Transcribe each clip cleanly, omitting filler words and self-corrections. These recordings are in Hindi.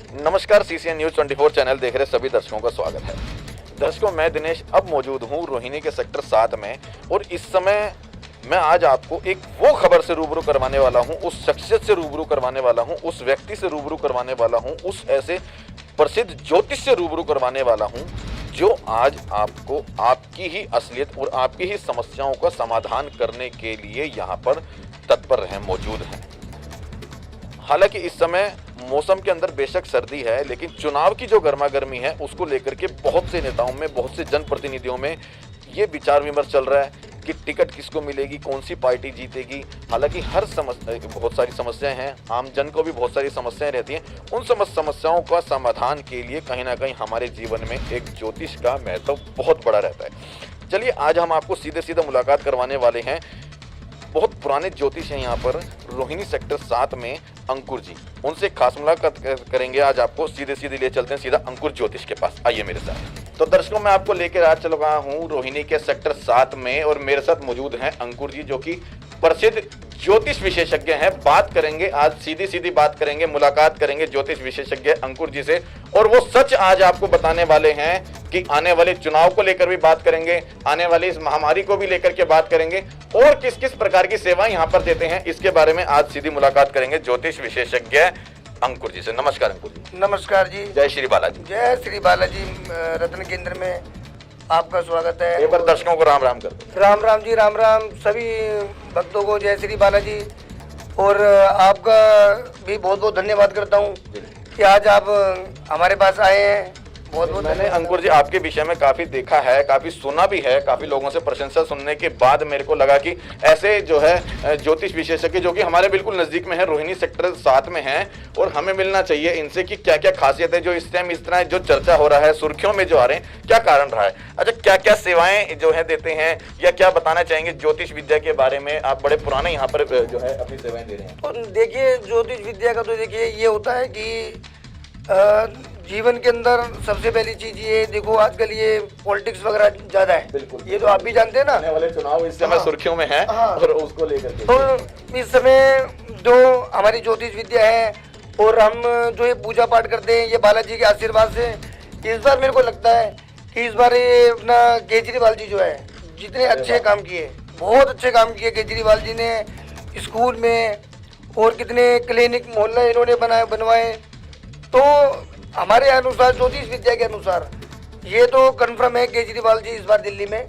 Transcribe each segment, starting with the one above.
नमस्कार, सीसीएन न्यूज 24 चैनल देख रहे सभी दर्शकों का स्वागत है। दर्शकों, मैं दिनेश अब मौजूद हूं रोहिणी के सेक्टर 7 में और इस समय मैं आज आपको एक वो खबर से रूबरू करवाने वाला हूं, उस शख्सियत से रूबरू करवाने वाला हूं, उस व्यक्ति से रूबरू करवाने वाला हूं, उस ऐसे प्रसिद्ध ज्योतिष से रूबरू करवाने वाला हूं जो आज आपको आपकी ही असलियत और आपकी ही समस्याओं का समाधान करने के लिए यहाँ पर तत्पर हैं, मौजूद हैं। हालांकि इस समय मौसम के अंदर बेशक सर्दी है, लेकिन चुनाव की जो गर्मा गर्मी है उसको लेकर के बहुत से नेताओं में, बहुत से जनप्रतिनिधियों में ये विचार विमर्श चल रहा है कि टिकट किसको मिलेगी, कौन सी पार्टी जीतेगी। हालांकि बहुत सारी समस्याएं हैं, आम जन को भी बहुत सारी समस्याएं रहती हैं। उन समस्याओं का समाधान के लिए कहीं ना कहीं हमारे जीवन में एक ज्योतिष का महत्व बहुत बड़ा रहता है। चलिए, आज हम आपको सीधे सीधे मुलाकात करवाने वाले हैं। बहुत पुराने ज्योतिष हैं यहाँ पर रोहिणी सेक्टर 7 में, अंकुर जी। उनसे खास मुलाकात करेंगे। आज आपको सीधे सीधे ले चलते हैं सीधा अंकुर ज्योतिष के पास। आइए मेरे साथ। तो दर्शकों, मैं आपको लेकर आज चल रहा हूँ रोहिणी के सेक्टर 7 में और मेरे साथ मौजूद हैं अंकुर जी, जो कि प्रसिद्ध ज्योतिष विशेषज्ञ हैं। बात करेंगे आज, सीधी सीधी बात करेंगे, मुलाकात करेंगे ज्योतिष विशेषज्ञ अंकुर जी से, और वो सच आज आपको बताने वाले हैं कि आने वाले चुनाव को लेकर भी बात करेंगे, आने वाली इस महामारी को भी लेकर के बात करेंगे, और किस किस प्रकार की सेवाएं यहाँ पर देते हैं इसके बारे में आज सीधी मुलाकात करेंगे ज्योतिष विशेषज्ञ अंकुर जी से। नमस्कार अंकुर जी। नमस्कार जी। जय श्री बालाजी। जय श्री बालाजी। रत्न केंद्र में आपका स्वागत है। एक बार दर्शकों को राम राम कर दो। राम राम जी, राम राम सभी भक्तों को। जय श्री बालाजी। और आपका भी बहुत बहुत धन्यवाद करता हूँ कि आज आप हमारे पास आए हैं। बहुत बहुत मैंने अंकुर जी आपके विषय में काफी देखा है, काफी सुना भी है, काफी लोगों से प्रशंसा सुनने के बाद मेरे को लगा कि ऐसे जो है ज्योतिष विशेषज्ञ जो कि हमारे बिल्कुल नजदीक में है, रोहिणी सेक्टर 7 में है, और हमें मिलना चाहिए इनसे कि क्या क्या खासियत है जो इस टाइम इस तरह जो चर्चा हो रहा है, सुर्खियों में जो आ रहे हैं, क्या कारण रहा है। अच्छा, क्या क्या सेवाएं जो है देते हैं, या क्या बताना चाहेंगे ज्योतिष विद्या के बारे में? आप बड़े पुराने यहाँ पर जो है अपनी सेवाएं दे रहे हैं। और देखिए, ज्योतिष विद्या का तो देखिए ये होता है कि जीवन के अंदर सबसे पहली चीज ये देखो, आजकल ये पॉलिटिक्स वगैरह ज्यादा है। बिल्कुल, ये तो आप भी जानते हैं ना। आने वाले चुनाव इस समय सुर्खियों में है, और उसको लेकर के तो इस समय जो हमारी ज्योतिष विद्या है और हम जो ये पूजा पाठ करते हैं, ये बालाजी के आशीर्वाद से इस बार मेरे को लगता है कि इस बार ये अपना केजरीवाल जी जो है, जितने अच्छे काम किए, बहुत अच्छे काम किए केजरीवाल जी ने स्कूल में, और कितने क्लिनिक मोहल्ला इन्होंने बनवाए। तो हमारे अनुसार, ज्योतिष विद्या के अनुसार, ये तो कंफर्म है केजरीवाल जी इस बार दिल्ली में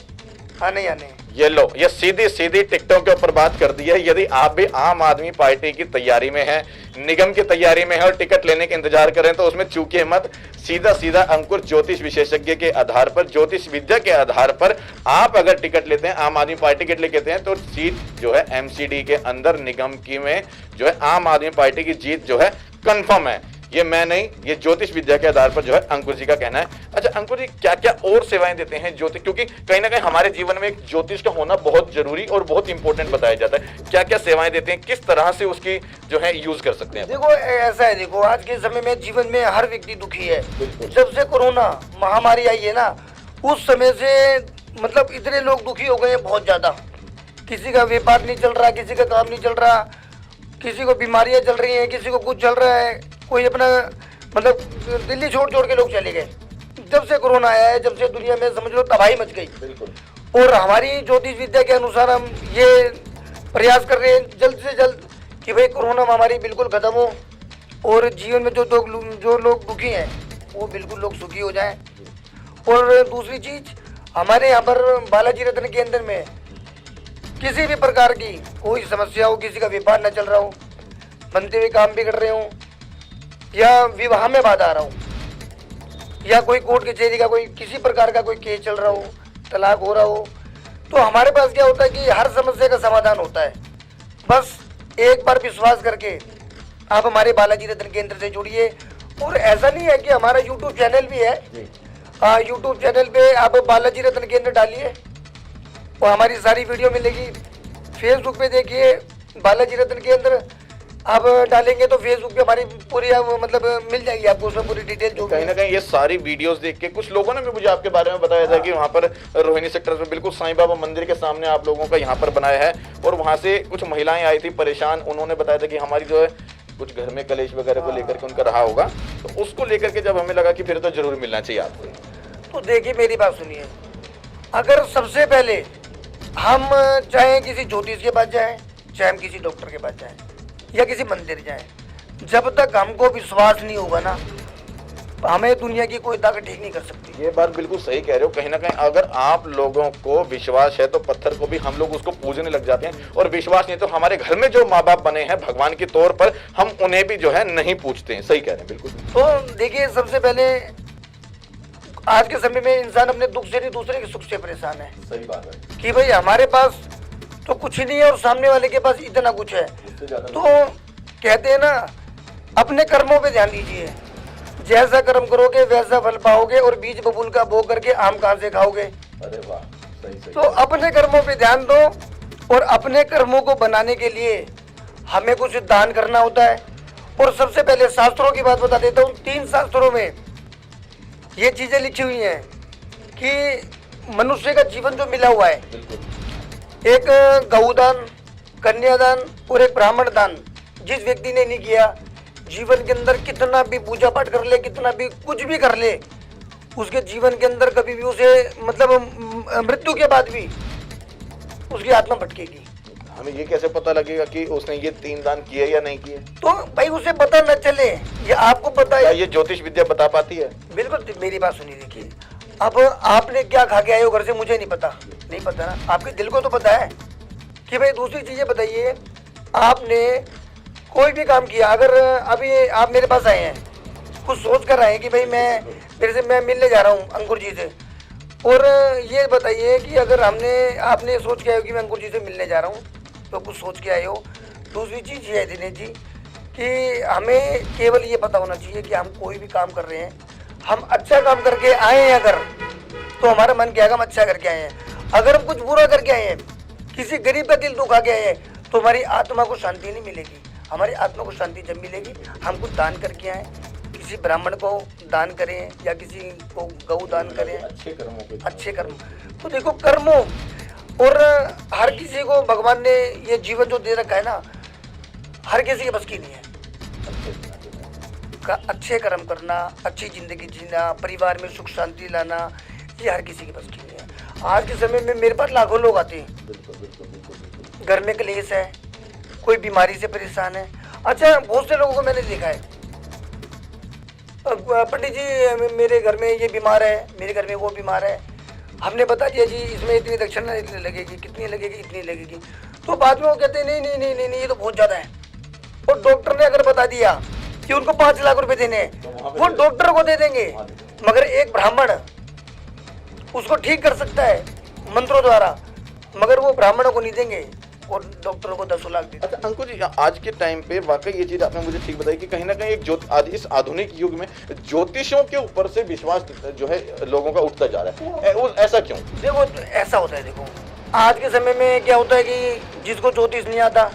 आने ही आने। ये लो, ये सीधी सीधी टिकटों के ऊपर बात कर दी है। यदि आप भी आम आदमी पार्टी की तैयारी में हैं, निगम की तैयारी में है और टिकट लेने का इंतजार करें, तो उसमें चूकिए मत। सीधा सीधा अंकुर ज्योतिष विशेषज्ञ के आधार पर, ज्योतिष विद्या के आधार पर आप अगर टिकट लेते हैं, आम आदमी पार्टी टिकट लेते हैं, तो सीट जो है एमसीडी के अंदर निगम की में जो है आम आदमी पार्टी की जीत जो है कंफर्म है। ये मैं नहीं, ये ज्योतिष विद्या के आधार पर जो है अंकुर जी का कहना है। अच्छा अंकुर जी, क्या क्या और सेवाएं देते हैं ज्योतिष? क्योंकि कहीं ना कहीं हमारे जीवन में एक ज्योतिष का होना बहुत जरूरी और बहुत इंपॉर्टेंट बताया जाता है। क्या क्या सेवाएं देते हैं, किस तरह से उसकी जो है यूज कर सकते हैं? देखो, ऐसा है, देखो आज के समय में जीवन में हर व्यक्ति दुखी है। जब से कोरोना महामारी आई है ना, उस समय से मतलब इतने लोग दुखी हो गए हैं, बहुत ज्यादा। किसी का व्यापार नहीं चल रहा, किसी का काम नहीं चल रहा, किसी को बीमारियां चल रही हैं, किसी को कुछ चल रहा है, कोई अपना मतलब दिल्ली छोड़ छोड़ के लोग चले गए। जब से कोरोना आया है, जब से दुनिया में समझ लो तबाही मच गई। बिल्कुल। और हमारी ज्योतिष विद्या के अनुसार हम ये प्रयास कर रहे हैं जल्द से जल्द कि भाई कोरोना महामारी बिल्कुल खत्म हो, और जीवन में जो लोग दुखी हैं वो बिल्कुल लोग सुखी हो जाएं। और दूसरी चीज, हमारे यहाँ पर बालाजी रत्न केंद्र में किसी भी प्रकार की कोई समस्या हो, किसी का व्यापार न चल रहा हो, बनते हुए काम भी कर रहे हो, या विवाह में बाधा आ रहा हो, या कोई कोर्ट कचहरी का कोई किसी प्रकार का कोई केस चल रहा हो, तलाक हो रहा हो, तो हमारे पास क्या होता है कि हर समस्या का समाधान होता है। बस एक बार विश्वास करके आप हमारे बालाजी रत्न केंद्र से जुड़िए। और ऐसा नहीं है कि हमारा यूट्यूब चैनल भी है, यूट्यूब चैनल पे आप बालाजी रत्न केंद्र डालिए और हमारी सारी वीडियो मिलेगी। फेसबुक पे देखिए बालाजी रत्न केंद्र, आप डालेंगे तो फेसबुक पे हमारी पूरी मतलब मिल जाएगी आपको, उसमें पूरी डिटेल। जो कहीं ना कहीं ये सारी वीडियोस देख के कुछ लोगों ने भी मुझे आपके बारे में बताया था कि वहाँ पर रोहिणी सेक्टर में बिल्कुल साईं बाबा मंदिर के सामने आप लोगों का यहाँ पर बनाया है, और वहाँ से कुछ महिलाएं आई थी परेशान, उन्होंने बताया था कि हमारी जो है कुछ घर में कलेश वगैरह को लेकर के उनका रहा होगा, तो उसको लेकर के जब हमें लगा कि फिर तो जरूर मिलना चाहिए आपसे। तो देखिए मेरी बात सुनिए, अगर सबसे पहले हम चाहे किसी ज्योतिष के पास जाएं, चाहे हम किसी डॉक्टर के पास जाएं या किसी मंदिर जाएं, जब तक हमको विश्वास नहीं होगा ना, हमें दुनिया की कोई ताकत ठीक नहीं कर सकती। ये बात बिल्कुल सही कह रहे हो। कहीं ना कहीं अगर आप लोगों को विश्वास है तो पत्थर को भी हम लोग उसको पूजने लग जाते हैं, और विश्वास नहीं तो हमारे घर में जो माँ बाप बने हैं भगवान के तौर पर, हम उन्हें भी जो है नहीं पूछते हैं। सही कह रहे हैं बिल्कुल। तो देखिए, सबसे पहले आज के समय में इंसान अपने दुख से नहीं दूसरे के सुख से परेशान है। सही बात है कि भाई हमारे पास तो कुछ ही नहीं है और सामने वाले के पास इतना कुछ है। तो कहते हैं ना, अपने कर्मों पे ध्यान दीजिए, जैसा कर्म करोगे वैसा फल पाओगे, और बीज बबूल का बो करके आम कहाँ से खाओगे। अरे वाह, सही सही। तो अपने कर्मों पे ध्यान दो, और अपने कर्मों को बनाने के लिए हमें कुछ दान करना होता है। और सबसे पहले शास्त्रों की बात बता देता हूँ। 3 शास्त्रों में ये चीजें लिखी हुई हैं कि मनुष्य का जीवन जो मिला हुआ है, एक गौदान, कन्यादान और एक ब्राह्मण दान, जिस व्यक्ति ने नहीं किया, जीवन के अंदर कितना भी पूजा पाठ कर ले, कितना भी कुछ भी कर ले, उसके जीवन के अंदर कभी भी उसे मतलब मृत्यु के बाद भी उसकी आत्मा भटकेगी। हमें ये कैसे पता लगेगा कि उसने ये 3 दान किए या नहीं किए? तो भाई उसे पता न चले, ये आपको पता क्या है। ये ज्योतिष विद्या बता पाती है? बिल्कुल, मेरी बात सुनिए। देखिए, अब आपने क्या खा के आए हो घर से, मुझे नहीं पता ना, आपके दिल को तो पता है। कि भाई दूसरी चीजें बताइए, आपने कोई भी काम किया, अगर अभी आप मेरे पास आए हैं, कुछ सोच कर आए हैं कि भाई मैं मिलने जा रहा हूँ अंकुर जी से, और ये बताइए कि अगर आपने सोच के आए हो कि मैं अंकुर जी से मिलने जा रहा हूँ, तो कुछ सोच के आए हो। दूसरी चीज़ ये है दिनेश जी कि हमें केवल ये पता होना चाहिए कि हम कोई भी काम कर रहे हैं, हम अच्छा काम करके आए हैं अगर, तो हमारा मन क्या है, हम अच्छा करके आए हैं। अगर हम कुछ बुरा करके आए हैं, किसी गरीब का दिल दुखा के आए हैं, तो हमारी आत्मा को शांति नहीं मिलेगी। हमारी आत्मा को शांति जब मिलेगी, हम कुछ दान करके आए, किसी ब्राह्मण को दान करें या किसी को गौ दान करें, अच्छे कर्म। तो देखो, कर्मों और हर किसी को भगवान ने ये जीवन जो दे रखा है ना, हर किसी के बस की नहीं है। अच्छे कर्म करना, अच्छी जिंदगी जीना, परिवार में सुख शांति लाना, ये हर किसी के बस की नहीं है। आज के समय में मेरे पास लाखों लोग आते हैं, घर में क्लेश है, कोई बीमारी से परेशान है। अच्छा, बहुत से लोगों को मैंने देखा है, पंडित जी मेरे घर में ये बीमार है, मेरे घर में वो बीमार है, हमने बता दिया जी इसमें इतनी दक्षिणा लगेगी, कितनी लगेगी, इतनी लगेगी। तो बाद में वो कहते हैं नहीं ये तो बहुत ज़्यादा है। और डॉक्टर ने अगर बता दिया कि उनको 5 लाख रुपए देने हैं, वो डॉक्टर को दे देंगे, मगर एक ब्राह्मण उसको ठीक कर सकता है मंत्रों द्वारा, मगर वो ब्राह्मणों को नहीं देंगे और डॉक्टरों को 10 लाख देते। अच्छा अंकुर जी, आज के टाइम पे वाकई ये चीज आपने मुझे ठीक बताई कि कहीं ना कहीं एक इस आधुनिक युग में ज्योतिषों के ऊपर से विश्वास जो है लोगों का उठता जा रहा है। ऐसा क्यों? देखो, ऐसा होता है। देखो, आज के समय में क्या होता है कि जिसको ज्योतिष नहीं आता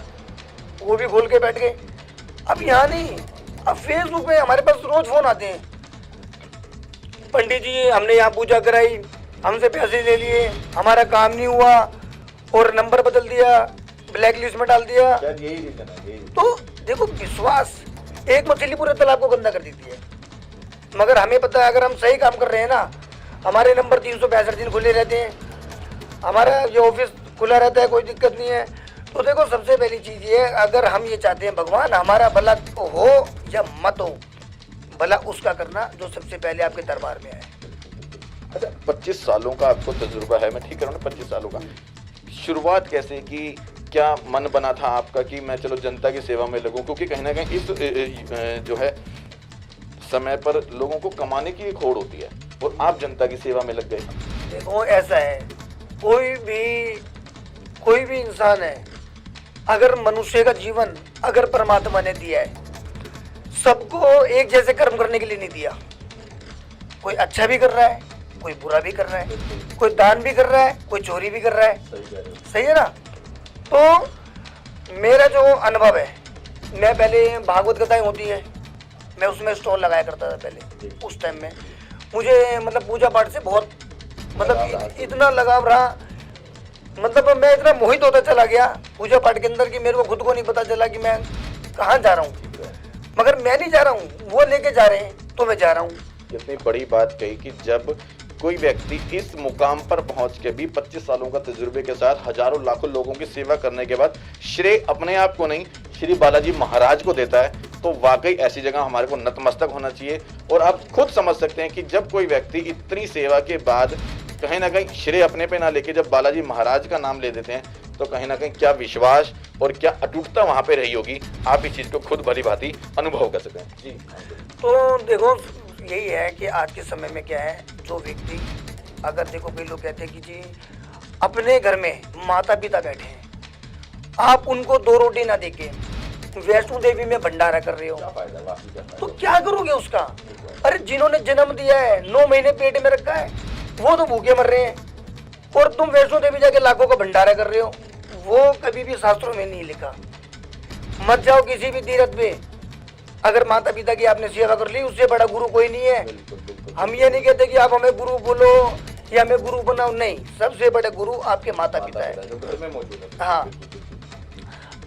वो भी खोल के बैठ गए। अब यहाँ नहीं, अब फेसबुक पे हमारे पास रोज फोन आते हैं, पंडित जी हमने यहाँ पूजा कराई, हमसे पैसे ले लिए, हमारा काम नहीं हुआ और नंबर बदल दिया, ब्लैक लिस्ट में डाल दिया। यही रीजन है। तो देखो, विश्वास एक मछली पूरे तालाब को गंदा कर देती है। मगर हमें पता है, अगर हम सही काम कर रहे हैं ना, हमारे नंबर 362 दिन खुले रहते हैं, हमारा ये ऑफिस खुला रहता है, कोई दिक्कत नहीं है। तो देखो, सबसे पहली चीज़ ये, अगर हम ये चाहते हैं भगवान हमारा भला हो या मत हो, भला उसका करना जो सबसे पहले आपके दरबार में आए। अच्छा, 25 सालों का आपको तजुर्बा है, मैं ठीक कर रहा हूँ ना, 25 सालों का। शुरुआत कैसे की? क्या मन बना था आपका कि मैं चलो जनता की सेवा में लगूं? क्योंकि कहीं ना कहीं इस जो है समय पर लोगों को कमाने की एक होड़ होती है और आप जनता की सेवा में लग गए। देखो, ऐसा है, कोई भी इंसान है, अगर मनुष्य का जीवन अगर परमात्मा ने दिया है, सबको एक जैसे कर्म करने के लिए नहीं दिया। कोई अच्छा भी कर रहा है, कोई बुरा भी कर रहा है, कोई दान भी कर रहा है, कोई चोरी भी कर रहा है। सही है ना? तो मेरा जो अनुभव है, मैं पहले भागवत कथाएं होती है, मैं उसमें स्टॉल लगाया करता था पहले। उस टाइम में मुझे मतलब पूजा पाठ से बहुत मतलब इतना लगाव रहा, मतलब मैं इतना मोहित होता चला गया पूजा पाठ के अंदर कि मेरे को खुद को नहीं पता चला कि मैं कहाँ जा रहा हूँ। मगर मैं नहीं जा रहा हूँ, वो लेके जा रहे हैं तो मैं जा रहा हूँ। इतनी बड़ी बात कही कि जब कोई व्यक्ति इस मुकाम पर पहुंच के भी 25 सालों का तजुर्बे के साथ हजारों लाखों लोगों की सेवा करने के बाद श्रेय अपने आप को नहीं, श्री बालाजी महाराज को देता है, तो वाकई ऐसी जगह हमारे को नतमस्तक होना चाहिए। और आप खुद समझ सकते हैं कि जब कोई व्यक्ति इतनी सेवा के बाद कहीं ना कहीं श्रेय अपने पे ना लेके जब बालाजी महाराज का नाम ले देते हैं, तो कहीं ना कहीं क्या विश्वास और क्या अटूटता वहां पे रही होगी, आप इस चीज को खुद भली भांति अनुभव कर सकें। जी तो देखो यही है कि आज के समय में क्या है, जो व्यक्ति अगर देखो कई लोग कहते हैं कि जी अपने घर में माता पिता बैठे हैं, आप उनको 2 रोटी ना देके वैष्णो देवी में भंडारा कर रहे हो, तो क्या करोगे उसका? अरे जिन्होंने जन्म दिया है, 9 महीने पेट में रखा है, वो तो भूखे मर रहे हैं, और तुम वैष्णो देवी जाके लाखों का भंडारा कर रहे हो। वो कभी भी शास्त्रों में नहीं लिखा। मत जाओ किसी भी तीर्थ पे, अगर माता पिता की आपने सेवा कर ली, उससे बड़ा गुरु कोई नहीं है। हम ये नहीं कहते कि आप हमें गुरु बोलो या हमें गुरु बनाओ, नहीं, सबसे बड़े गुरु आपके माता पिता है। हाँ,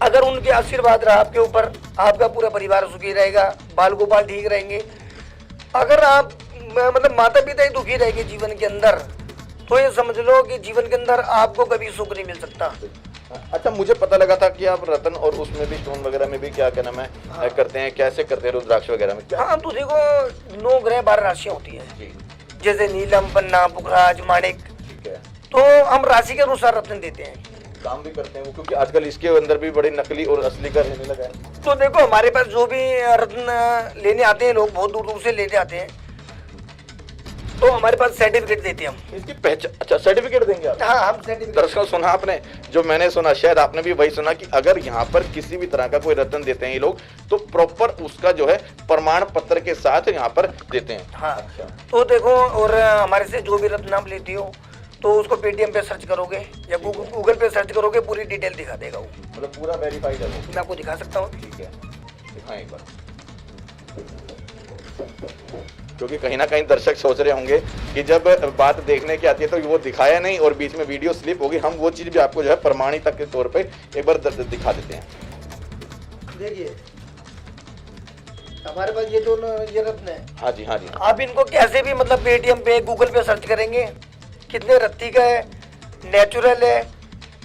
अगर उनके आशीर्वाद रहा आपके ऊपर, आपका पूरा परिवार सुखी रहेगा, बाल गोपाल ठीक रहेंगे। अगर आप मतलब माता पिता ही दुखी रहेंगे जीवन के अंदर, तो ये समझ लो कि जीवन के अंदर आपको कभी सुख नहीं मिल सकता। अच्छा, मुझे पता लगा था कि आप रतन और उसमें भी स्टोन वगैरह में भी क्या कहना है हाँ। करते हैं, कैसे करते हैं रुद्राक्ष वगैरह में? हाँ, तो देखो 9 ग्रह 12 राशियाँ होती है, जैसे नीलम, पन्ना, पुखराज, माणिक, ठीक है। तो हम राशि के अनुसार रत्न देते हैं। काम भी करते हैं वो, क्योंकि आजकल इसके अंदर भी बड़े नकली और असली का रहने लगा है। तो देखो हमारे पास जो भी रत्न लेने आते हैं लोग, बहुत दूर दूर से लेते आते हैं, तो हमारे पास सर्टिफिकेट देते हैं हम। इसकी पहचान, अच्छा सर्टिफिकेट देंगे आप? हाँ, हम सर्टिफिकेट। दरअसल सुना आपने, जो मैंने सुना, शायद आपने भी वही सुना, कि अगर यहाँ पर किसी भी तरह का कोई रत्न देते हैं ये लोग, तो प्रॉपर उसका जो है प्रमाण पत्र के साथ यहाँ पर देते हैं। हाँ, तो देखो, और हमारे से जो भी रत्न आप लेते हो, तो उसको पेटीएम पे सर्च करोगे या गूगल पे सर्च करोगे, पूरी डिटेल दिखा देगा वो। मतलब पूरा वेरीफाइड है वो? मैं आपको दिखा सकता हूँ। ठीक है, दिखाएं एक बार, क्योंकि कहीं ना कहीं दर्शक सोच रहे होंगे कि जब बात देखने की आती है तो वो दिखाया नहीं और बीच में वीडियो स्लिप होगी। हम वो चीज भी आपको जो है प्रमाणित के तौर पे एक बार दिखा देते हैं। देखिए हमारे पास ये दोनों ये रत्न है। हाँ जी, हाँ जी। आप इनको कैसे भी मतलब पेटीएम पे, गूगल पे सर्च करेंगे, कितने रत्ती का है, नेचुरल है,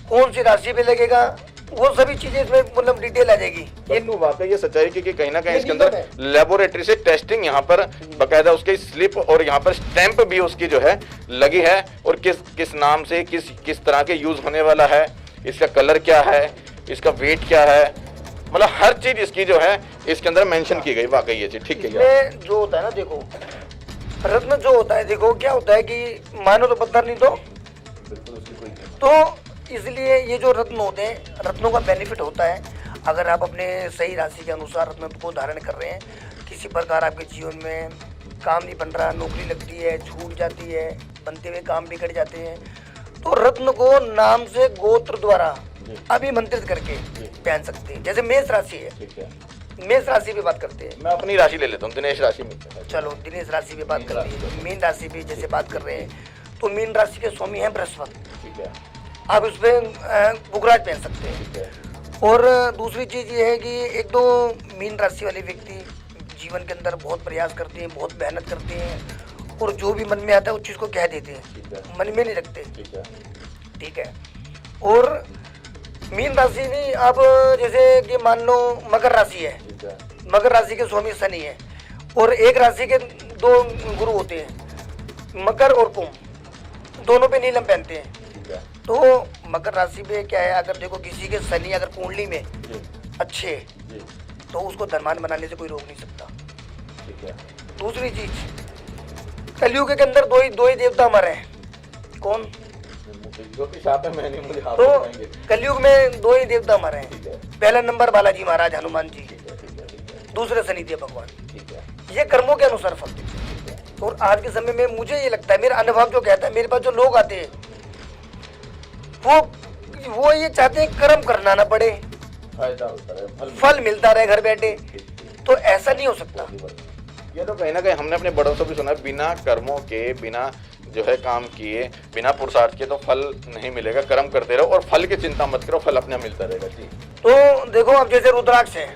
कौन सी राशि पे लगेगा, वो सभी चीजें इसमें मतलब डिटेल आ जाएगी। ये तो वाकई ये सच्चाई की कि कहीं ना कहीं इसके अंदर लेबोरेटरी से टेस्टिंग यहाँ पर बकायदा उसकी स्लिप और यहाँ पर स्टैंप भी उसकी जो है लगी है, और किस नाम से किस तरह के यूज होने वाला है, इसका कलर क्या है, इसका वेट क्या है, मतलब हर चीज इसकी जो है इसके अंदर मेंशन की गई। वाकई ये चीज ठीक है। इसमें जो होता है ना, देखो रत्न जो होता है, देखो क्या होता है कि मानो तो पत्थर नहीं तो इसलिए ये जो रत्न होते हैं, रत्नों का बेनिफिट होता है, अगर आप अपने सही राशि के अनुसार रत्न को धारण कर रहे हैं, किसी प्रकार आपके जीवन में काम नहीं बन रहा, नौकरी लगती है, छूट जाती है, बनते हुए काम बिगड़ जाते हैं, तो रत्न को नाम से गोत्र द्वारा अभिमंत्रित करके पहन सकते हैं। जैसे मेष राशि है, मेष राशि पे बात करते हैं। मैं अपनी राशि ले लेता हूँ, दिनेश राशि में। चलो दिनेश राशि पे बात करते हैं। मीन राशि पे जैसे बात कर रहे हैं, तो मीन राशि के स्वामी है बृहस्पति, ठीक है, आप उस पर पुखराज पहन सकते हैं। और दूसरी चीज़ ये है कि एक तो मीन राशि वाले व्यक्ति जीवन के अंदर बहुत प्रयास करते हैं, बहुत मेहनत करते हैं, और जो भी मन में आता है उस चीज़ को कह देते हैं, मन में नहीं रखते, ठीक है। और मीन राशि नहीं, आप जैसे कि मान लो मकर राशि है, मकर राशि के स्वामी शनि है, और एक राशि के 2 गुरु होते हैं, मकर और कुंभ, दोनों पे नीलम पहनते हैं। तो मकर राशि पे क्या है, अगर देखो किसी के शनि अगर कुंडली में अच्छे, तो उसको धनवान बनाने से कोई रोक नहीं सकता, ठीक है। दूसरी चीज, कलयुग के अंदर दो ही देवता हमारे हैं, कौन? तो कलयुग में 2 ही देवता हमारे हैं, पहला नंबर बालाजी महाराज हनुमान जी, दूसरे शनिदेव भगवान। ये कर्मों के अनुसार फल देते हैं। और आज के समय में मुझे ये लगता है, मेरा अनुभव जो कहता है, मेरे पास जो लोग आते हैं वो ये चाहते हैं कर्म करना ना पड़े, फायदा होता है, फल मिलता रहे घर बैठे, तो ऐसा नहीं हो सकता। ये तो कहीं ना कहीं हमने अपने बड़ों से भी सुना है, बिना कर्मों के, बिना जो है काम किए, बिना पुरुषार्थ के तो फल नहीं मिलेगा। कर्म करते रहो और फल की चिंता मत करो, फल अपने आप मिलता रहेगा। जी। तो देखो अब जैसे रुद्राक्ष है,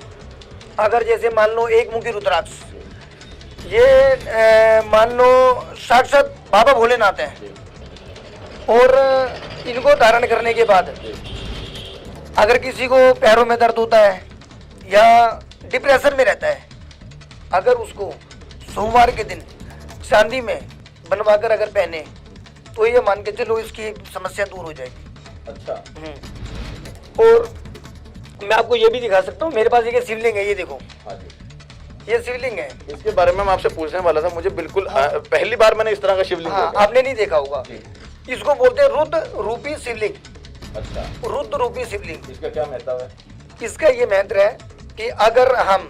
अगर जैसे मान लो एक मुखी रुद्राक्ष, ये मान लो साक्षात बाबा भोलेनाथ हैं, और इनको धारण करने के बाद अगर किसी को पैरों में दर्द होता है या डिप्रेशन में रहता है, अगर उसको सोमवार के दिन चांदी में बनवाकर अगर पहने तो ये मान के चलो इसकी समस्या दूर हो जाएगी। अच्छा। और मैं आपको ये भी दिखा सकता हूँ, मेरे पास एक शिवलिंग है, ये देखो। हाँ जी। ये शिवलिंग है। इसके बारे में मैं आपसे पूछने वाला था, मुझे बिल्कुल पहली बार मैंने इस तरह का शिवलिंग हाँ, देखा। आपने नहीं देखा होगा। इसको बोलते हैं रुद्र रूपी शिवलिंग। अच्छा। रुद्र रूपी शिवलिंग। इसका क्या महत्व है? इसका ये महत्व है कि अगर हम,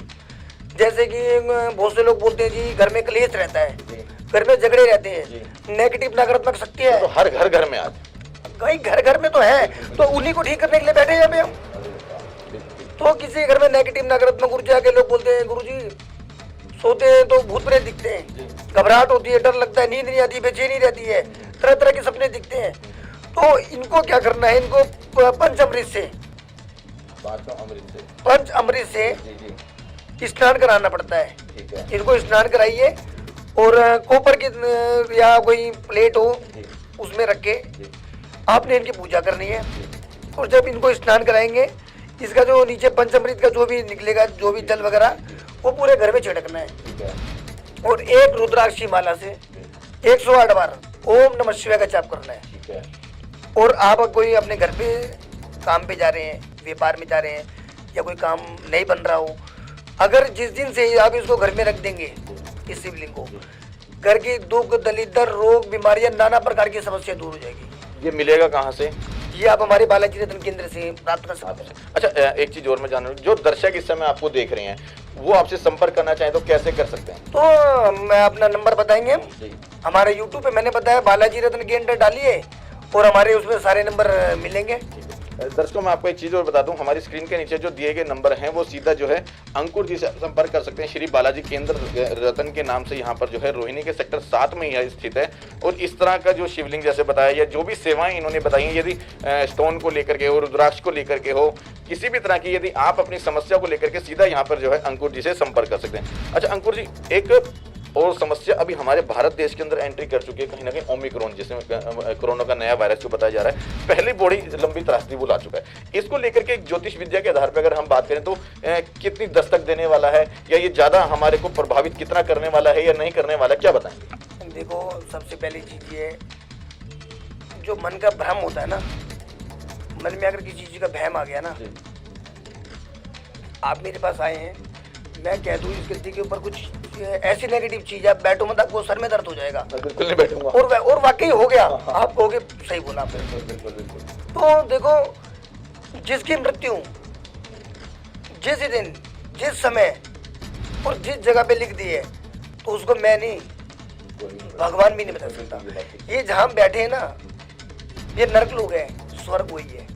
जैसे कि बहुत से लोग बोलते हैं जी घर में क्लेश रहता है, घर में झगड़े रहते हैं, नेगेटिव नकारात्मक शक्ति है, तो हर घर में आज भाई घर में तो है, तो उन्हीं को ठीक करने के लिए बैठे हैं हम। तो किसी घर में नेगेटिव नकारात्मक ऊर्जा के लोग बोलते हैं गुरुजी सोते हैं तो भूत प्रेत दिखते हैं, घबराहट होती है, डर लगता है, नींद नहीं आती, बेचैनी रहती है, तरह तरह के सपने दिखते हैं। तो इनको क्या करना है, इनको पंच अमृत से स्नान कराना पड़ता है। इनको स्नान कराइए और कॉपर की या कोई प्लेट हो उसमें रख के आपने इनकी पूजा करनी है। और जब इनको स्नान कराएंगे, इसका जो नीचे पंचामृत का जो भी निकलेगा, जो भी जल वगैरह, वो पूरे घर में छिड़कना है। और एक रुद्राक्षी माला से 108 बार ओम नमः शिवाय का जाप करना है। और आप कोई अपने घर पे काम पे जा रहे हैं, व्यापार में जा रहे हैं, या कोई काम नहीं बन रहा हो, अगर जिस दिन से आप इसको घर में रख देंगे, इस शिवलिंग को, घर की दुख दलिद्र रोग बीमारियां नाना प्रकार की समस्या दूर हो जाएगी। ये मिलेगा कहाँ से? ये आप हमारे बालाजी रत्न केंद्र से प्राप्त कर सकते हैं। अच्छा, एक चीज और मैं जान रहा हूँ, जो दर्शक इस समय आपको देख रहे हैं वो आपसे संपर्क करना चाहे तो कैसे कर सकते हैं? तो मैं अपना नंबर बताएंगे हम, हमारे यूट्यूब पे मैंने बताया बालाजी रत्न केंद्र डालिए और हमारे उसमें सारे नंबर मिलेंगे। दर्शकों मैं आपको एक चीज और बता दूं, हमारी स्क्रीन के नीचे जो दिए गए नंबर हैं वो सीधा जो है अंकुर जी से संपर्क कर सकते हैं। श्री बालाजी केंद्र रतन के नाम से यहाँ पर जो है रोहिणी के सेक्टर 7 में यह स्थित है। और इस तरह का जो शिवलिंग जैसे बताया या जो भी सेवाएं इन्होंने बताई हैं, यदि स्टोन को लेकर के हो, रुद्राक्ष को लेकर के हो, किसी भी तरह की यदि आप अपनी समस्या को लेकर के सीधा यहाँ पर जो है अंकुर जी से संपर्क कर सकते हैं। अच्छा अंकुर जी, एक और समस्या अभी हमारे भारत देश के अंदर एंट्री कर चुकी है कहीं ना कहीं ओमिक्रॉन, जिसमें कोरोना का नया वायरस जो बताया जा रहा है, पहली बड़ी लंबी त्रासदी वो ला चुका है। इसको लेकर के एक ज्योतिष विद्या के आधार पर अगर हम बात करें तो कितनी दस्तक देने वाला है, या ये ज्यादा हमारे को प्रभावित कितना करने वाला है या नहीं करने वाला, क्या बताएंगे? देखो, सबसे पहली चीज ये, जो मन का भ्रम होता है ना, मन में अगर किसी चीज का भ्रम आ गया ना, आप मेरे पास आए हैं, मैं कह दूं इस गद्दी के ऊपर कुछ ऐसी नेगेटिव चीज है, बैठो मत, आपको सर में दर्द हो जाएगा। बिल्कुल नहीं बैठूंगा। और वाकई हो गया, आप कहोगे सही बोला आपने। बिल्कुल। तो देखो, जिसकी मृत्यु जिस दिन, जिस समय और जिस जगह पे लिख दी है, तो उसको मैं नहीं, भगवान भी नहीं बता सकता। ये जहाँ बैठे हैं ना, ये नरक लोग हैं, स्वर्ग वही है।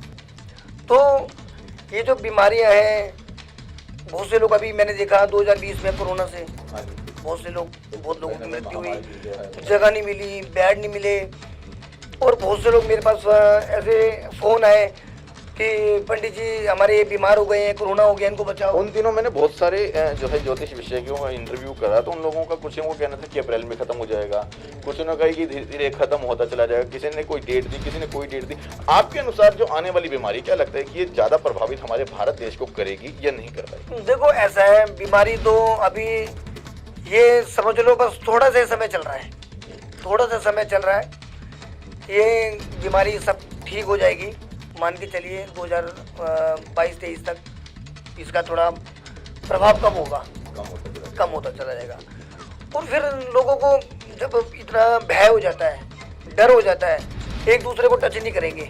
तो ये जो बीमारियां हैं, बहुत से लोग, अभी मैंने देखा 2020 में कोरोना से बहुत लोगों की मृत्यु हुई, जगह नहीं मिली, बेड नहीं मिले। और बहुत से लोग मेरे पास ऐसे फोन आए कि पंडित जी हमारे बीमार हो गए हैं, कोरोना हो गया, इनको बचाओ। उन दिनों मैंने बहुत सारे जो है ज्योतिष विशेषज्ञों का इंटरव्यू करा, तो उन लोगों का कुछ को कहना था कि अप्रैल में खत्म हो जाएगा, कुछ ने कहा कि धीरे धीरे खत्म होता चला जाएगा, किसी ने कोई डेट दी, किसी ने कोई डेट दी। आपके अनुसार जो आने वाली बीमारी, क्या लगता है कि ये ज्यादा प्रभावित हमारे भारत देश को करेगी या नहीं कर पाएगी? देखो, ऐसा है, बीमारी तो अभी ये समझ लो बस थोड़ा सा समय चल रहा है, थोड़ा सा समय चल रहा है, ये बीमारी सब ठीक हो जाएगी। मान के चलिए 2022-23 तक इसका थोड़ा प्रभाव कम होता चला जाएगा। और फिर लोगों को जब इतना भय हो जाता है, डर हो जाता है, एक दूसरे को टच नहीं करेंगे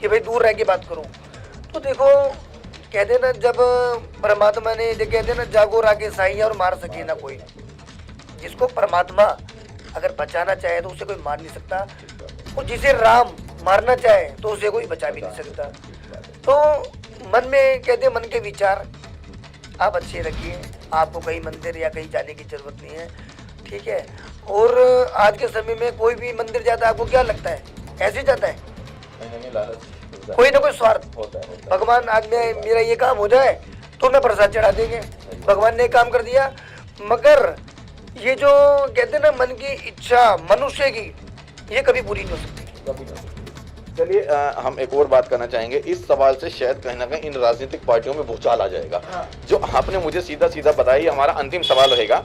कि भाई दूर रह के बात करूं। तो देखो, कहते ना, जब परमात्मा ने कहते ना, जागो रागे साईं और मार सके ना कोई। जिसको परमात्मा अगर बचाना चाहे तो उसे कोई मार नहीं सकता, और जिसे राम मारना चाहे तो उसे कोई बचा भी नहीं सकता। तो मन में, कहते मन के विचार आप अच्छे रखिए, आपको कहीं मंदिर या कहीं जाने की जरूरत नहीं है, ठीक है। और आज के समय में कोई भी मंदिर जाता है, आपको क्या लगता है, ऐसे जाता है, कोई ना कोई स्वार्थ होता है। भगवान आज मेरा ये काम हो जाए तो मैं प्रसाद चढ़ा देंगे, भगवान ने काम कर दिया। मगर ये जो कहते हैं ना मन की इच्छा मनुष्य की, ये कभी पूरी नहीं हो सकती। चलिए हम एक और बात करना चाहेंगे। इस सवाल से शायद कहीं ना कहीं इन राजनीतिक पार्टियों में भूचाल आ जाएगा। जो आपने मुझे सीधा सीधा बताया, हमारा अंतिम सवाल रहेगा।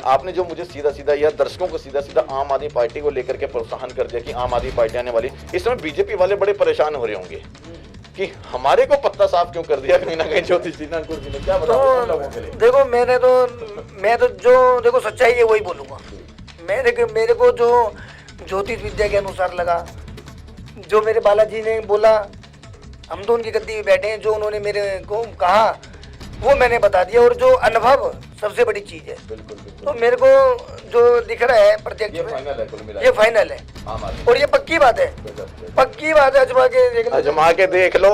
आपने जो मुझे सीधा सीधा या दर्शकों को सीधा सीधा आम आदमी पार्टी को लेकर के प्रोत्साहन कर दिया कि आम आदमी पार्टी आने वाली, इस समय बीजेपी वाले बड़े परेशान हो रहे होंगे कि हमारे को पत्ता साफ क्यों कर दिया कहीं ना कहीं ज्योतिष जी ने, अंकुर जी ने, क्या बताओ लोगों के लिए? देखो मैं तो जो देखो सच्चाई है वही बोलूंगा। मेरे को जो ज्योतिष विद्या के अनुसार लगा, जो मेरे बालाजी ने बोला, हम तो उनकी गद्दी में बैठे हैं, जो उन्होंने मेरे को कहा वो मैंने बता दिया। और जो अनुभव सबसे बड़ी चीज है। बिल्कुल। तो मेरे को जो दिख रहा है प्रत्यक्ष ये में, फाइनल है, कुल मिला ये फाइनल है और ये पक्की बात है। पक्की बात है, आजमा के देख लो।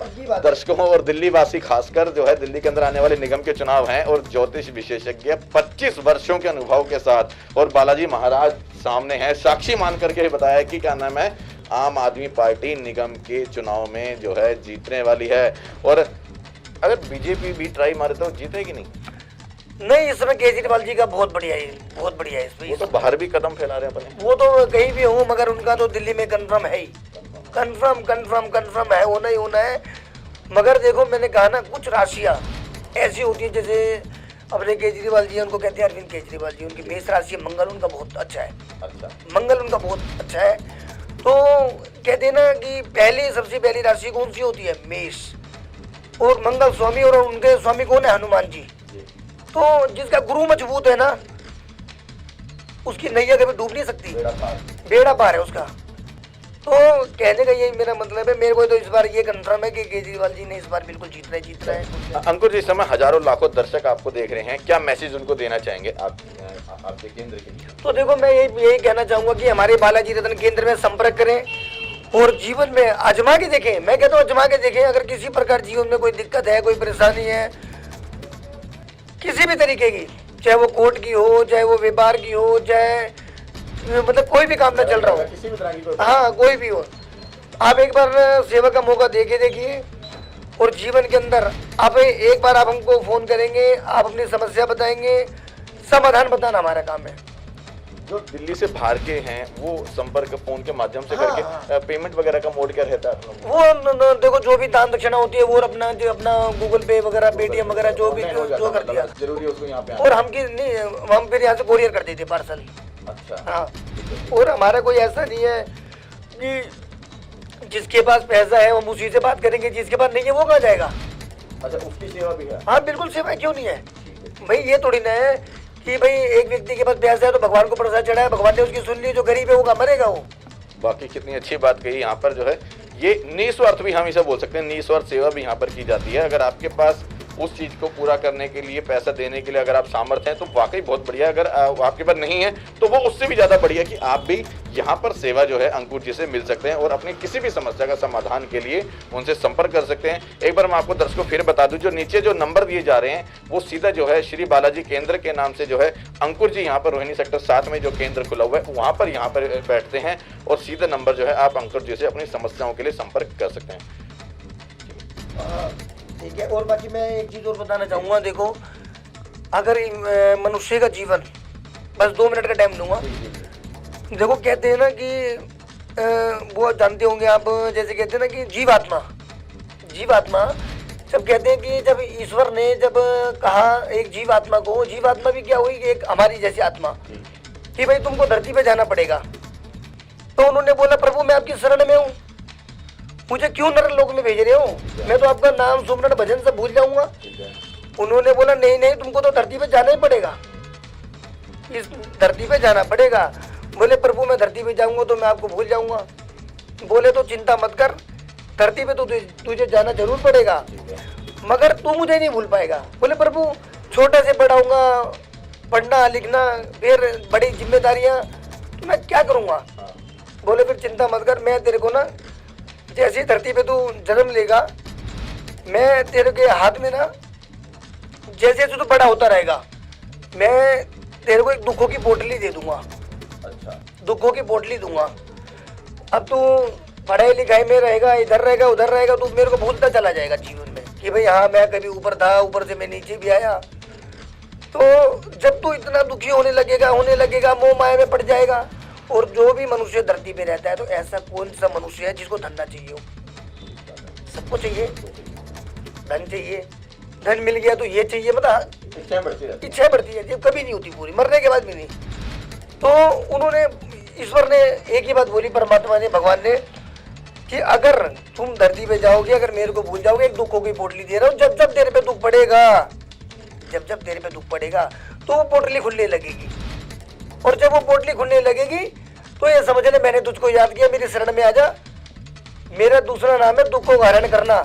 पक्की बात। दर्शकों और दिल्ली वासी खासकर जो है, दिल्ली के अंदर आने वाले निगम के चुनाव हैं और ज्योतिष विशेषज्ञ 25 वर्षों के अनुभव के साथ और बालाजी महाराज सामने हैं, साक्षी मान करके बताया कि क्या नाम है, आम आदमी पार्टी निगम के चुनाव में जो है जीतने वाली है। और अगर बीजेपी भी ट्राई मारे तो जीतेगी नहीं। इस समय केजरीवाल जी का बहुत बढ़िया है, बहुत बढ़िया है। वो तो बाहर भी कदम फैला रहे हैं अपने। वो तो कहीं भी हो, मगर उनका तो दिल्ली में कंफर्म है ही, कंफर्म है, होना ही होना है। मगर देखो मैंने कहा ना, कुछ राशियां ऐसी होती है, जैसे अपने केजरीवाल जी, उनको कहते हैं अरविंद केजरीवाल जी, उनकी मेष राशि है, मंगल उनका बहुत अच्छा है। मंगल उनका बहुत अच्छा है। तो कहते हैं ना कि सबसे पहली राशि कौन सी होती है? मेष। और मंगल स्वामी, और उनके स्वामी कौन है? हनुमान जी। तो जिसका गुरु मजबूत है ना, उसकी नैया कभी डूब नहीं सकती, बेड़ा पार है उसका। तो कहने का यही मेरा मतलब है। मेरे को तो इस बार ये कंफर्म है कि केजरीवाल जी ने इस बार बिल्कुल जीत रहे हैं। अंकुर जी, इस समय हजारों लाखों दर्शक आपको देख रहे हैं, क्या मैसेज उनको देना चाहेंगे आपके केंद्र के लिए? तो देखो मैं यही कहना चाहूंगा कि हमारे बालाजी रत्न केंद्र में संपर्क करें और जीवन में आजमा के देखें। मैं कहता हूँ आजमा के देखें। अगर किसी प्रकार जीवन में कोई दिक्कत है, कोई परेशानी है, किसी भी तरीके की, चाहे वो कोर्ट की हो, चाहे वो व्यापार की हो, चाहे मतलब कोई भी काम ना चल रहा हो, किसी भी तरह की हाँ कोई भी हो, आप एक बार सेवा का मौका देखिए। और जीवन के अंदर आप एक बार आप हमको फोन करेंगे, आप अपनी समस्या बताएंगे, समाधान बताना हमारा काम है। जो दिल्ली से बाहर के हैं वो संपर्क फोन के माध्यम से हाँ, करके पेमेंट वगैरह का मोड क्या रहता है? वो देखो जो भी दान दक्षिणा होती है वो अपना गूगल पे वगैरह, पेटीएम वगैरह जो भी जो कर दिया जरूरी है उसको यहाँ पे। और हम फिर यहाँ से कोरियर कर देते पार्सल। अच्छा। हाँ, और हमारा कोई ऐसा नहीं है कि जिसके पास पैसा है हम उसी से बात करेंगे, जिसके पास नहीं है वो कहाँ जाएगा। अच्छा, उसकी सेवा भी है? हाँ बिल्कुल, सेवा क्यों नहीं है भाई। ये थोड़ी ना है कि भाई एक व्यक्ति के पास पैसा है तो भगवान को प्रसाद चढ़ाया, भगवान ने उसकी सुन ली, जो गरीब है वो मरेगा वो। बाकी कितनी अच्छी बात कही यहाँ पर जो है, ये निस्वार्थ भी हम इसे बोल सकते हैं, निस्वार्थ सेवा भी यहाँ पर की जाती है। अगर आपके पास उस चीज को पूरा करने के लिए, पैसा देने के लिए अगर आप सामर्थ्य हैं तो वाकई बहुत बढ़िया। अगर आपके पास नहीं है तो वो उससे भी ज्यादा बढ़िया कि आप भी यहाँ पर सेवा जो है अंकुर जी से मिल सकते हैं और अपनी किसी भी समस्या का समाधान के लिए उनसे संपर्क कर सकते हैं। एक बार मैं आपको दर्शकों फिर बता दूं, जो नीचे जो नंबर दिए जा रहे हैं वो सीधा जो है श्री बालाजी केंद्र के नाम से जो है अंकुर जी यहाँ पर रोहिणी सेक्टर 7 में जो केंद्र खुला हुआ है वहाँ पर बैठते हैं और सीधा नंबर जो है आप अंकुर जी से अपनी समस्याओं के लिए संपर्क कर सकते हैं। ठीक है। और बाकी मैं एक चीज और बताना चाहूंगा, देखो अगर मनुष्य का जीवन, बस 2 मिनट का टाइम दूंगा। देखो कहते हैं ना कि वो जानते होंगे आप, जैसे कहते हैं ना कि जीवात्मा जब कहते हैं कि जब ईश्वर ने जब कहा एक जीवात्मा को, जीवात्मा भी क्या हुई, एक हमारी जैसी आत्मा, कि भाई तुमको धरती पे जाना पड़ेगा। तो उन्होंने बोला प्रभु मैं आपकी शरण में हूँ, मुझे क्यों नरक लोक में भेज रहे हो, मैं तो आपका नाम सुमरन भजन सब भूल जाऊंगा। उन्होंने बोला नहीं तुमको तो धरती पे जाना ही पड़ेगा, इस धरती पे जाना पड़ेगा। बोले प्रभु मैं धरती पे जाऊंगा तो मैं आपको भूल जाऊंगा। बोले तो चिंता मत कर, धरती पे तो तुझे जाना जरूर पड़ेगा, मगर तू मुझे नहीं भूल पाएगा। बोले प्रभु छोटे से बढ़ाऊंगा, पढ़ना लिखना, फिर बड़ी जिम्मेदारियां, तो मैं क्या करूंगा। बोले फिर चिंता मत कर, मैं तेरे को ना जैसे धरती पे तू जन्म लेगा, मैं तेरे के हाथ में ना जैसे जैसे तू बड़ा होता रहेगा, मैं तेरे को एक दुखों की पोटली दे दूंगा। अच्छा। दुखों की पोटली दूंगा। अब तू पढ़ाई लिखाई में रहेगा, इधर रहेगा उधर रहेगा, तू मेरे को भूलता चला जाएगा जीवन में। कि भाई हाँ मैं कभी ऊपर था, ऊपर से मैं नीचे भी आया। तो जब तू इतना दुखी होने लगेगा, मोह माया में पड़ जाएगा। और जो भी मनुष्य धरती पे रहता है, तो ऐसा कौन सा मनुष्य है जिसको धन ना चाहिए हो? सबको चाहिए, धन चाहिए। धन मिल गया तो ये चाहिए, मतलब इच्छा बढ़ती है, ये कभी नहीं होती पूरी, मरने के बाद भी नहीं। तो उन्होंने, ईश्वर ने एक ही बात बोली, परमात्मा ने, भगवान ने, कि अगर तुम धरती पे जाओगे, अगर मेरे को भूल जाओगे, एक दुखों की पोटली दे रहा हूँ, जब जब तेरे पे दुख पड़ेगा, तो वो पोटली खुलने लगेगी। और जब वो पोटली खुलने लगेगी तो ये समझ ले मैंने तुझको याद किया, मेरी शरण में आ जा। मेरा दूसरा नाम है दुख को हरण करना।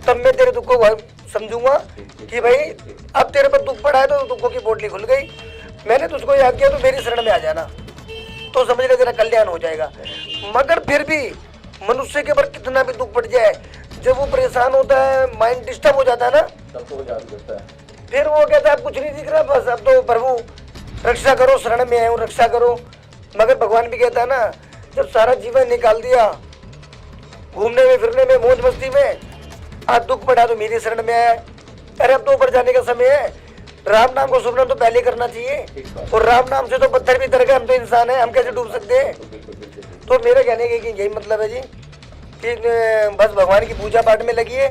तब मैं तेरे दुख को समझूंगा कि भाई अब तेरे पर दुख पड़ा है, तो दुखों की पोटली खुल गई, मैंने तुझको याद किया, तो मेरी शरण में आ जाना, तो समझ ले तेरा कल्याण हो जाएगा। मगर फिर भी मनुष्य के ऊपर कितना भी दुख पड़ जाए, जब वो परेशान होता है, माइंड डिस्टर्ब हो जाता है ना, तब तो वो याद करता है। फिर वो कहता है अब कुछ नहीं दिख रहा, बस अब तो प्रभु रक्षा करो, शरण में आए हूँ, रक्षा करो। मगर भगवान भी कहता है ना, जब सारा जीवन निकाल दिया घूमने में, फिरने में, मौज मस्ती में, आज दुख पड़ा तो मेरी शरण में आया। अरे अब तो ऊपर जाने का समय है, राम नाम को सुमरन तो पहले करना चाहिए। और राम नाम से तो पत्थर भी तर गए, हम तो इंसान है, हम कैसे डूब सकते हैं? तो मेरे कहने के यही मतलब है जी, कि बस भगवान की पूजा पाठ में लगिए,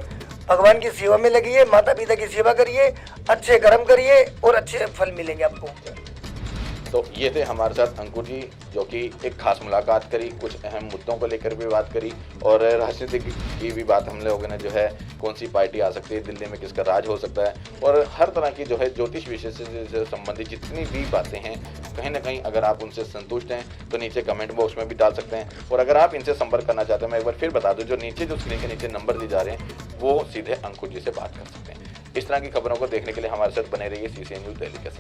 भगवान की सेवा में लगिए, माता पिता की सेवा करिए, अच्छे कर्म करिए और अच्छे फल मिलेंगे आपको। तो ये थे हमारे साथ अंकुर जी, जो कि एक खास मुलाकात करी, कुछ अहम मुद्दों को लेकर भी बात करी, और राजनीति की भी बात हम लोगों ने जो है, कौन सी पार्टी आ सकती है, दिल्ली में किसका राज हो सकता है, और हर तरह की जो है ज्योतिष विषय से संबंधित जितनी भी बातें हैं, कहीं ना कहीं अगर आप उनसे संतुष्ट हैं तो नीचे कमेंट बॉक्स में भी डाल सकते हैं। और अगर आप इनसे संपर्क करना चाहते हैं, मैं एक बार फिर बता दूं, जो नीचे जो स्क्रीन के नीचे नंबर दिए जा रहे हैं, वो सीधे अंकुर जी से बात कर सकते हैं। इस तरह की खबरों को देखने के लिए हमारे साथ बने रहिए CCN न्यूज़ दिल्ली के साथ।